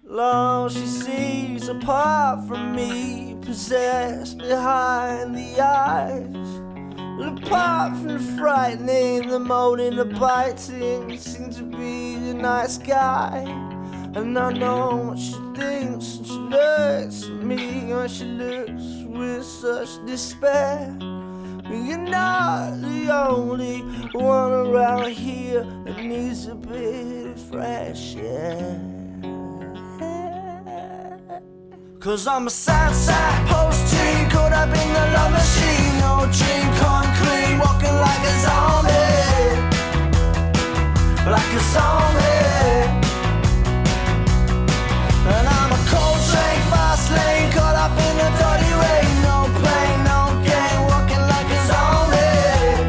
Long she sees apart from me, possessed behind the eyes. Apart from the frightening, the moaning, the biting, seems to be the nice guy. And I know what she thinks, and she looks at me when she looks with such despair. You're not the only one around here that needs a bit of fresh air. 'Cause I'm a sad post-teen, caught up in the love machine. No dream come clean, walking like a zombie. Like a zombie. And I'm a cold train, fast lane, caught up in the dirty rain. No plane, no game, walking like a zombie.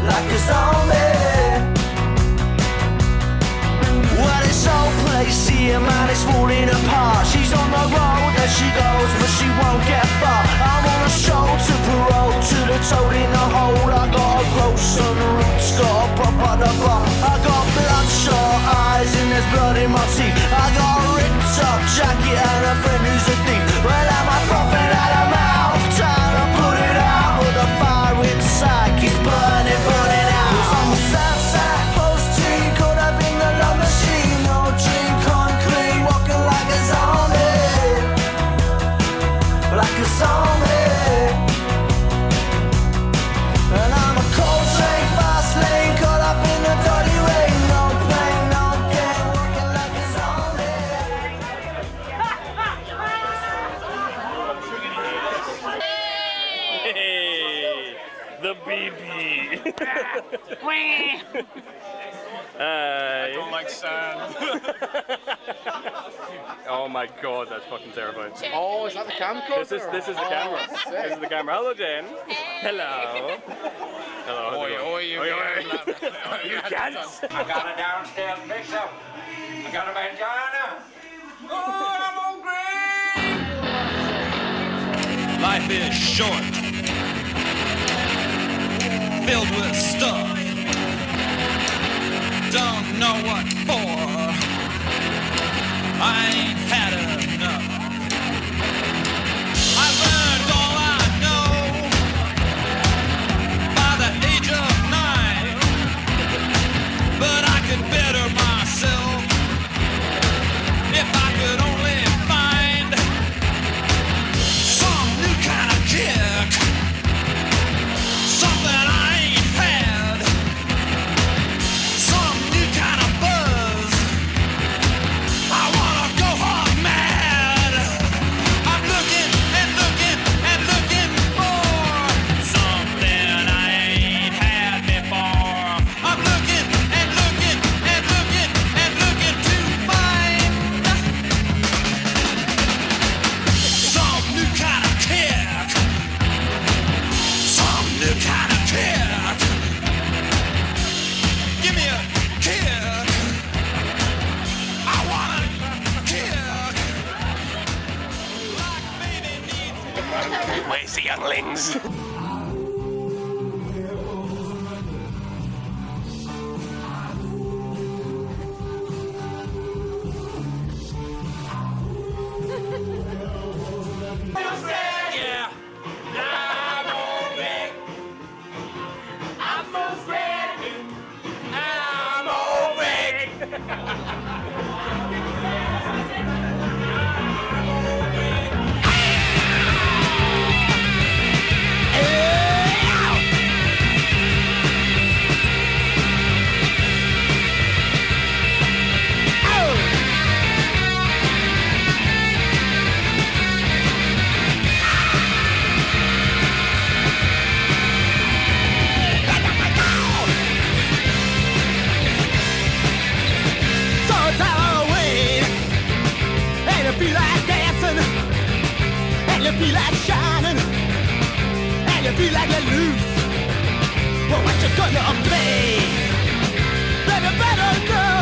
Like a zombie. Well, this whole place here, man, it's falling apart. She's on the road as she goes, but she won't get far. I'm on a show to parole, to the toad in the hole. I got a grow some roots, got a pop at the bar. I got bloodshot eyes and there's blood in my teeth. I got a ripped up jacket and a friend who's a thief. Well, I'm a prophet out of mouth, trying to put it out, but the fire inside keeps burning, burning out. 'Cause I'm a sad post-teen, caught up in the love machine. No dream come clean, walking like a zombie. Like a zombie. And I'm a cold train, fast lane, caught up in the dirty rain. No plane, no game, walking like a zombie. Hey, the BB. I don't like sand. Oh my god, that's fucking terrifying. Oh, is that the camcorder? This is the camera. This is the camera. Hello, Jen. Hello. Hello. Oi, you You can't. I got a downstairs mix-up. I got a mangina. Oh, I'm hungry. Life is short, filled with stuff. Don't know what for. I ain't had enough. I learned all I know by the age of 9, but I could better myself if I could only find some new kind of kick, something I ain't had, some new kind of buzz. I wanna go hog mad. I'm looking and looking and looking for something I ain't had before. I'm looking and looking and looking and looking to find some new kind of kick, some new kind of kick. Give me a kick. I want a kick. Like baby needs. Where's the younglings? Yeah. I'm hungry. I'm so scared. I'm hungry. So it's Halloween, and you feel like dancing, and you feel like shining, and you feel like you're loose. Well, what you gonna play? Then you better know,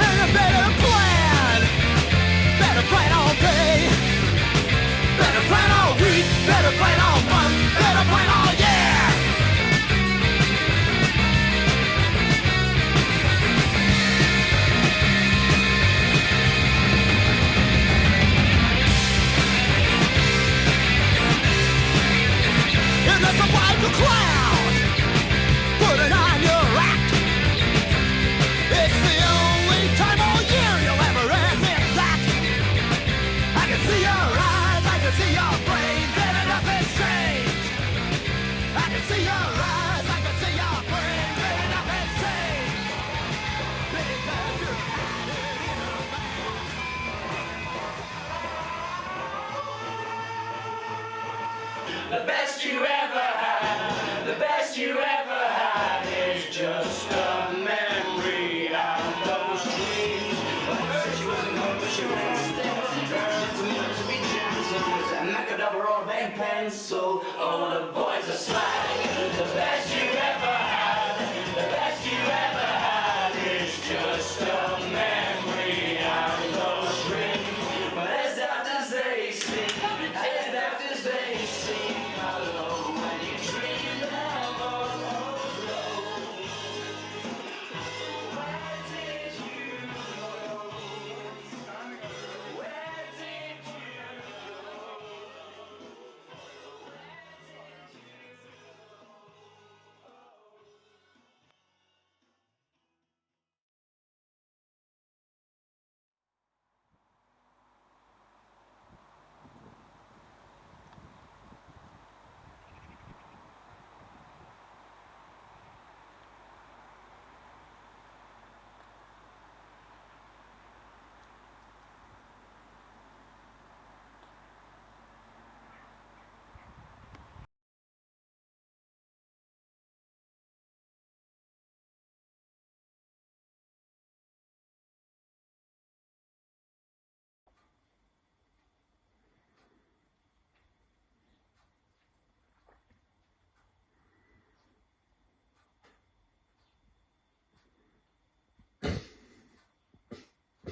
and you better plan. Better plan on day, better plan on week, better plan on month, better plan on year. pencil. Oh, the boys are slag. The best you ever had, the best you ever had is just a memory and those rings. But as daft as they sing, as daft as they sing, hello, when you dream them of those roads. Where did you go? Where did you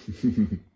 Hehehe